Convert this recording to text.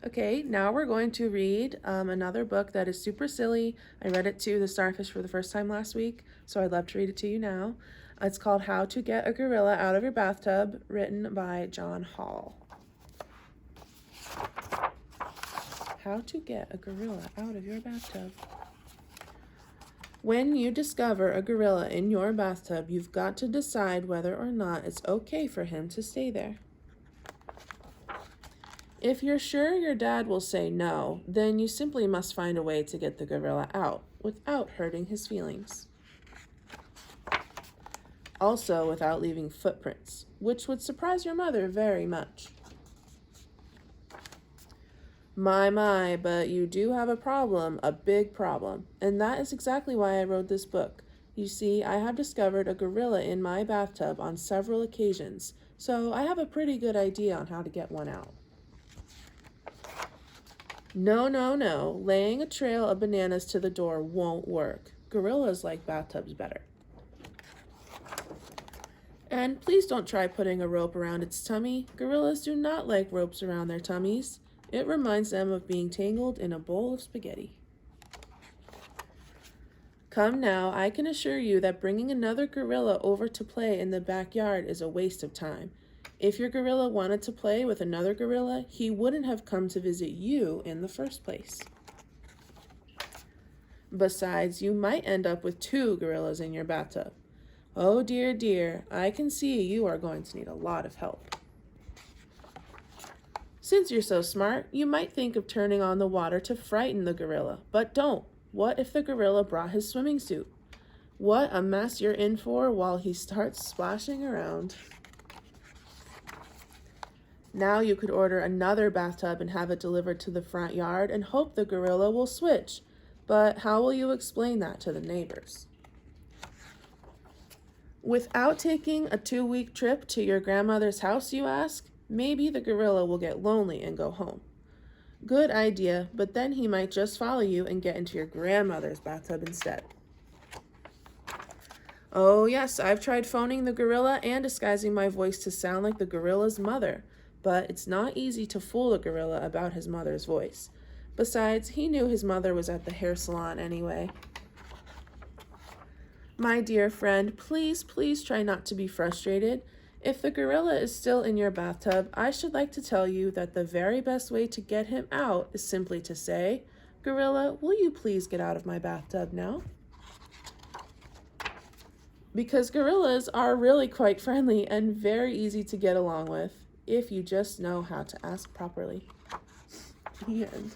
Okay, now we're going to read another book that is super silly. I read it to the Starfish for the first time last week, so I'd love to read it to you now. It's called How to Get a Gorilla Out of Your Bathtub, written by John Hall. How to Get a Gorilla Out of Your Bathtub. When you discover a gorilla in your bathtub, you've got to decide whether or not it's okay for him to stay there. If you're sure your dad will say no, then you simply must find a way to get the gorilla out without hurting his feelings. Also without leaving footprints, which would surprise your mother very much. My, but you do have a problem, a big problem, and that is exactly why I wrote this book. You see, I have discovered a gorilla in my bathtub on several occasions, so I have a pretty good idea on how to get one out. No, laying a trail of bananas to the door won't work. Gorillas like bathtubs better. And please don't try putting a rope around its tummy. Gorillas do not like ropes around their tummies. It reminds them of being tangled in a bowl of spaghetti. Come now, I can assure you that bringing another gorilla over to play in the backyard is a waste of time. If your gorilla wanted to play with another gorilla, he wouldn't have come to visit you in the first place. Besides, you might end up with 2 gorillas in your bathtub. Oh dear, I can see you are going to need a lot of help. Since you're so smart, you might think of turning on the water to frighten the gorilla, but don't. What if the gorilla brought his swimming suit? What a mess you're in for while he starts splashing around. Now you could order another bathtub and have it delivered to the front yard and hope the gorilla will switch. But how will you explain that to the neighbors? Without taking a 2-week trip to your grandmother's house, you ask? Maybe the gorilla will get lonely and go home. Good idea, but then he might just follow you and get into your grandmother's bathtub instead. Oh yes, I've tried phoning the gorilla and disguising my voice to sound like the gorilla's mother, but it's not easy to fool a gorilla about his mother's voice. Besides, he knew his mother was at the hair salon anyway. My dear friend, please try not to be frustrated. If the gorilla is still in your bathtub, I should like to tell you that the very best way to get him out is simply to say, "Gorilla, will you please get out of my bathtub now?" Because gorillas are really quite friendly and very easy to get along with, if you just know how to ask properly. The end.